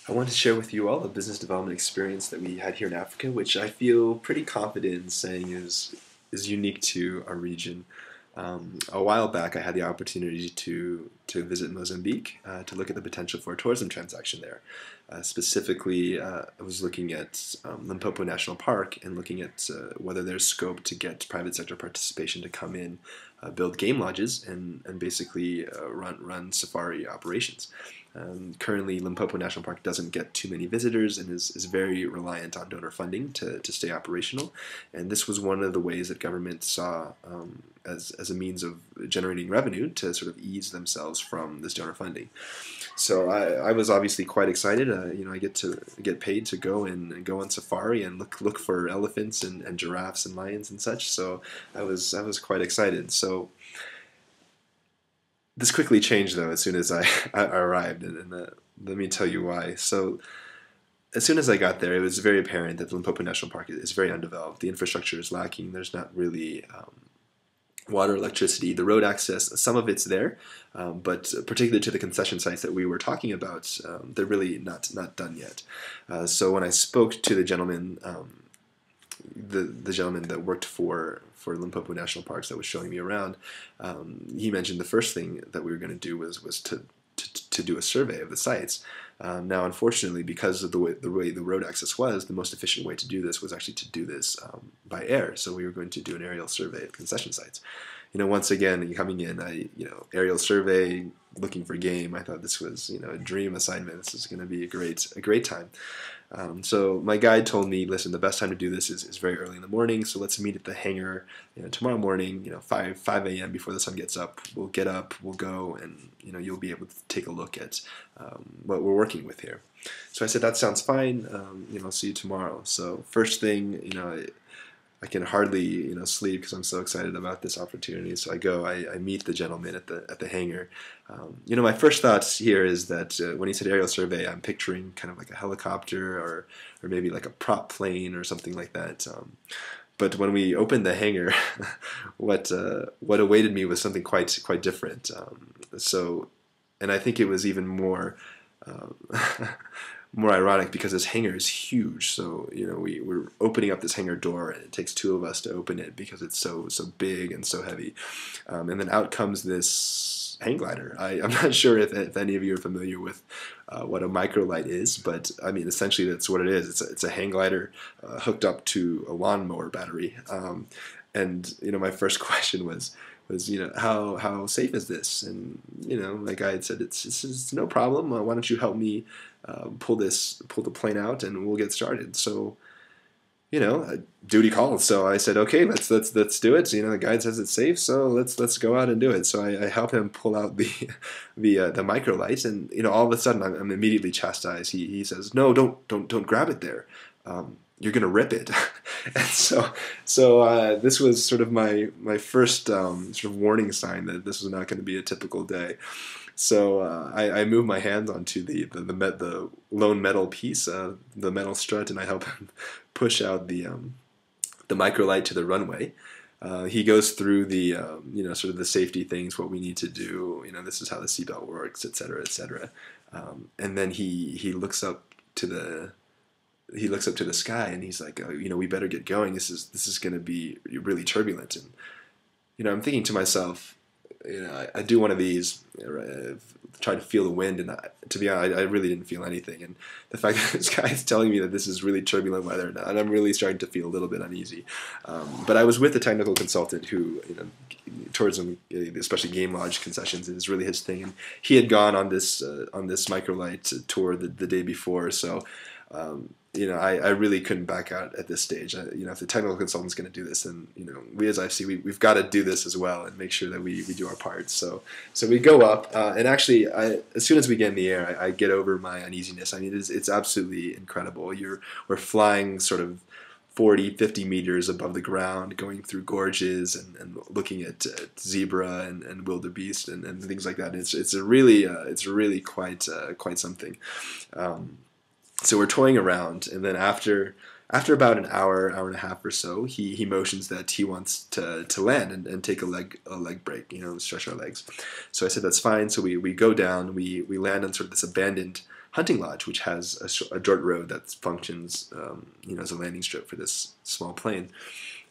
I wanted to share with you all a business development experience that we had here in Africa, which I feel pretty confident in saying is unique to our region. A while back, I had the opportunity to visit Mozambique to look at the potential for a tourism transaction there. Specifically, I was looking at Limpopo National Park and looking at whether there's scope to get private sector participation to come in, build game lodges, and basically run safari operations. Currently, Limpopo National Park doesn't get too many visitors and is very reliant on donor funding to stay operational. And this was one of the ways that government saw as a means of generating revenue to sort of ease themselves from this donor funding. So I was obviously quite excited. I get paid to go and go on safari and look for elephants and giraffes and lions and such. So I was quite excited. So this quickly changed though as soon as I arrived, and let me tell you why. So as soon as I got there, it was very apparent that the Limpopo National Park is very undeveloped. The infrastructure is lacking. There's not really water, electricity, the road access. Some of it's there, but particularly to the concession sites that we were talking about, they're really not done yet. So when I spoke to the gentleman, the gentleman that worked for Limpopo National Parks that was showing me around, he mentioned the first thing that we were going to do was to do a survey of the sites. Now, unfortunately, because of the way the road access was, the most efficient way to do this was actually to do this by air. So we were going to do an aerial survey of concession sites. Once again, coming in, aerial survey, looking for game. I thought this was, a dream assignment. This is going to be a great time. So my guide told me, listen, the best time to do this is very early in the morning. So let's meet at the hangar, tomorrow morning, 5 a.m. before the sun gets up. We'll get up, we'll go, and you'll be able to take a look at what we're working with here. So I said, that sounds fine. I'll see you tomorrow. So first thing, I can hardly sleep because I'm so excited about this opportunity. So I meet the gentleman at the hangar. My first thoughts here is that when he said aerial survey, I'm picturing kind of like a helicopter or maybe like a prop plane or something like that. But when we opened the hangar, what awaited me was something quite different. And I think it was even more more ironic because this hangar is huge. So we're opening up this hangar door, and it takes two of us to open it because it's so big and so heavy. And then out comes this hang glider. I'm not sure if any of you are familiar with what a microlight is, but I mean essentially that's what it is. It's a hang glider hooked up to a lawnmower battery. And my first question was how safe is this? And my guide said it's no problem. Why don't you help me pull the plane out and we'll get started. So duty called. So I said, okay, let's do it. So, the guide says it's safe, so let's go out and do it. So I help him pull out the microlight, and all of a sudden I'm immediately chastised. He says, no, don't grab it there. You're gonna rip it. And so this was sort of my first sort of warning sign that this was not going to be a typical day. So I move my hands onto the lone metal piece, the metal strut, and I help him push out the microlight to the runway. He goes through the sort of the safety things, what we need to do. This is how the seatbelt works, et cetera, et cetera. And then he looks up to the sky, and he's like, we better get going. This is going to be really turbulent. And I'm thinking to myself, I do one of these, try to feel the wind, and to be honest, I really didn't feel anything. And the fact that this guy is telling me that this is really turbulent weather, and I'm really starting to feel a little bit uneasy. But I was with a technical consultant who, tourism, especially game lodge concessions, is really his thing. And he had gone on this microlight tour the day before, so. I really couldn't back out at this stage. If the technical consultant's going to do this, then we as IFC, we've got to do this as well and make sure that we do our part. So we go up, and actually, as soon as we get in the air, I get over my uneasiness. I mean, it's absolutely incredible. We're flying sort of 40, 50 meters above the ground, going through gorges and looking at zebra and wildebeest and things like that. It's really quite something. So we're toying around, and then after After about an hour, hour and a half or so, he motions that he wants to land and take a leg break, stretch our legs. So I said that's fine. So we go down, we land on sort of this abandoned hunting lodge, which has a dirt road that functions, as a landing strip for this small plane.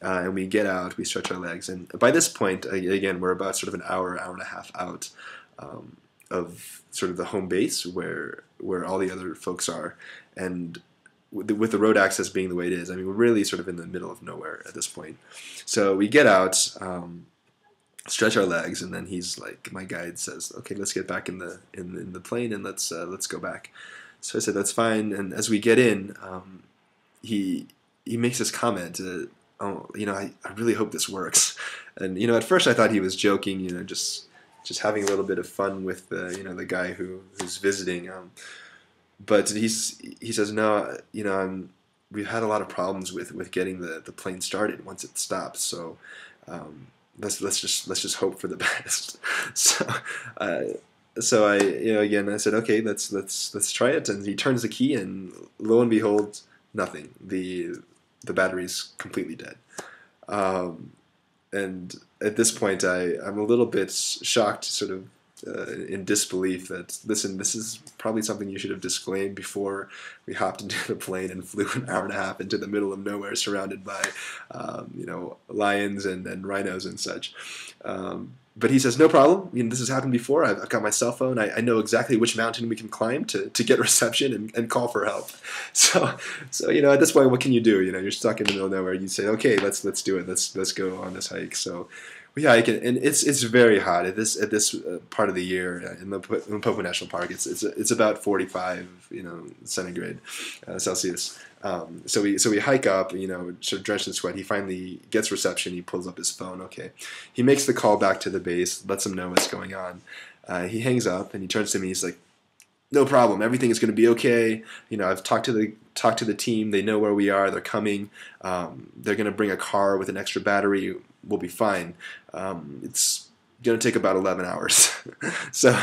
And we get out, we stretch our legs, and by this point, again, we're about sort of an hour, hour and a half out of sort of the home base where all the other folks are, and with the road access being the way it is, I mean, we're really sort of in the middle of nowhere at this point. So we get out, stretch our legs, and then he's like, my guide says, "Okay, let's get back in the plane and let's go back." So I said, "That's fine." And as we get in, he makes this comment, "Oh, I really hope this works." And at first I thought he was joking, just having a little bit of fun with the guy who's visiting. But he says, "No, we've had a lot of problems with getting the plane started once it stops. So let's just hope for the best." So I again I said, "Okay, let's try it." And he turns the key, and lo and behold, nothing. The battery's completely dead. And at this point, I'm a little bit shocked, sort of in disbelief that, listen, this is probably something you should have disclaimed before we hopped into the plane and flew an hour and a half into the middle of nowhere, surrounded by lions and rhinos and such. But he says, "No problem. This has happened before. I've got my cell phone. I know exactly which mountain we can climb to get reception and call for help." So at this point, what can you do? You're stuck in the middle of nowhere. You say, "Okay, let's do it. Let's go on this hike." So we hike, and it's very hot at this part of the year in the Popo National Park. It's about 45 centigrade Celsius. So we hike up, sort of drenched in sweat. He finally gets reception. He pulls up his phone. Okay, he makes the call back to the base, lets them know what's going on. He hangs up and he turns to me. He's like, "No problem. Everything is going to be okay. I've talked to the team. They know where we are. They're coming. They're going to bring a car with an extra battery. We'll be fine. It's going to take about 11 hours." So,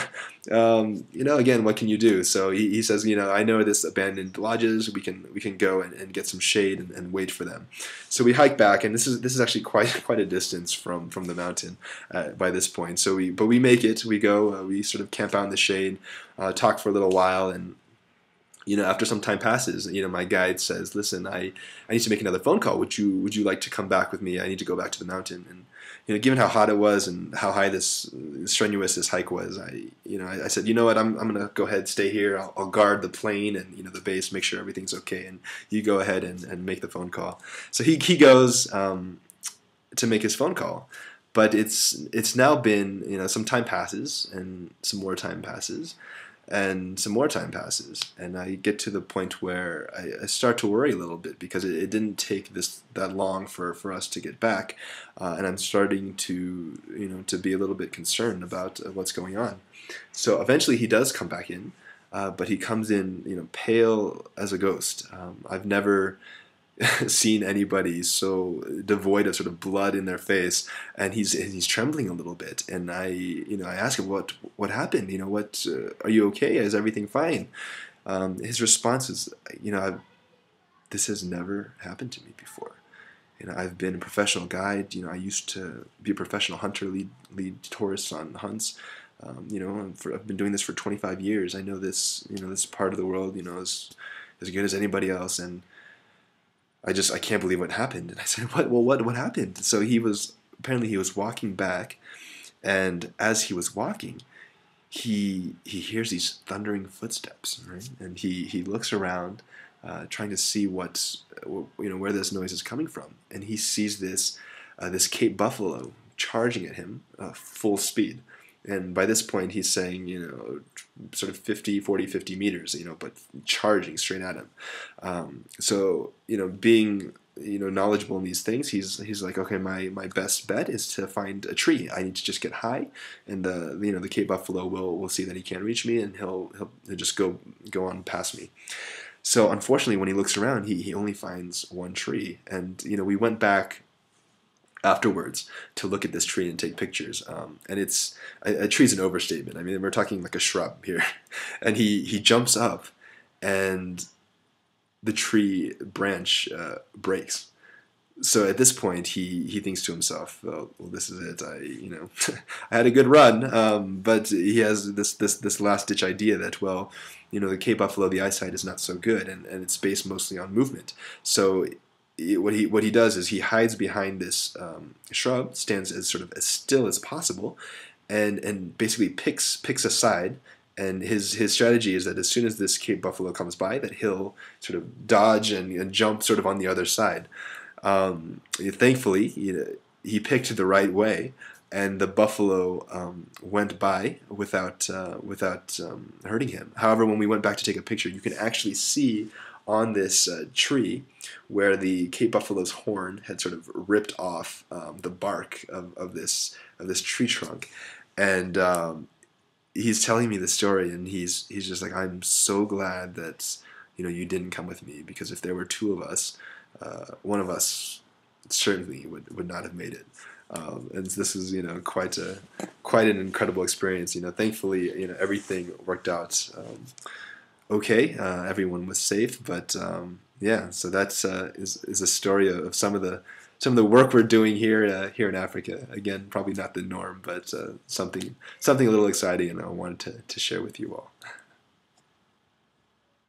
again, what can you do? So he says, "I know this abandoned lodges. We can go and get some shade and wait for them." So we hike back, and this is actually quite a distance from the mountain by this point. So we make it. We go. We sort of camp out in the shade, talk for a little while, and after some time passes, my guide says, "Listen, I need to make another phone call. Would you like to come back with me? I need to go back to the mountain." And given how hot it was and how high strenuous this hike was, I said, "You know what? I'm gonna go ahead, stay here. I'll guard the plane and the base, make sure everything's okay, and you go ahead and make the phone call." So he goes to make his phone call, but it's now been some time passes, and some more time passes, and some more time passes, and I get to the point where I start to worry a little bit, because it didn't take that long for us to get back, and I'm starting to be a little bit concerned about what's going on. So eventually he does come back in, but he comes in pale as a ghost. I've never seen anybody so devoid of sort of blood in their face, and he's trembling a little bit. And I ask him, what happened? What are you okay? Is everything fine? His response is, this has never happened to me before. I've been a professional guide. I used to be a professional hunter, lead tourists on hunts. I've been doing this for 25 years. I know this part of the world as good as anybody else, and I can't believe what happened. And I said, what happened? So he was walking back, and as he was walking, he hears these thundering footsteps, right? And he looks around, trying to see where this noise is coming from, and he sees this Cape buffalo charging at him full speed. And by this point, he's saying, sort of 50 meters, but charging straight at him. So, being, knowledgeable in these things, he's like, okay, my best bet is to find a tree. I need to just get high, and the Cape buffalo will see that he can't reach me, and he'll just go on past me. So unfortunately, when he looks around, he only finds one tree, and we went back afterwards to look at this tree and take pictures. And it's a tree's an overstatement. I mean, we're talking like a shrub here. And he jumps up, and the tree branch breaks. So at this point, he thinks to himself, well, this is it. I had a good run, but he has this last ditch idea that, well, the Cape buffalo, the eyesight is not so good, and it's based mostly on movement. So what he does is he hides behind this shrub, stands as sort of as still as possible, and basically picks a side. And his strategy is that as soon as this Cape buffalo comes by, that he'll sort of dodge and jump sort of on the other side. Thankfully, he picked the right way, and the buffalo went by without hurting him. However, when we went back to take a picture, you can actually see on this tree where the Cape buffalo's horn had sort of ripped off the bark of this tree trunk, and he's telling me the story, and he's just like, I'm so glad that you didn't come with me, because if there were two of us, one of us certainly would not have made it. And this is quite an incredible experience. Thankfully everything worked out okay. Everyone was safe, but yeah. So that's is a story of some of the work we're doing here in Africa. Again, probably not the norm, but something a little exciting, and I wanted to share with you all.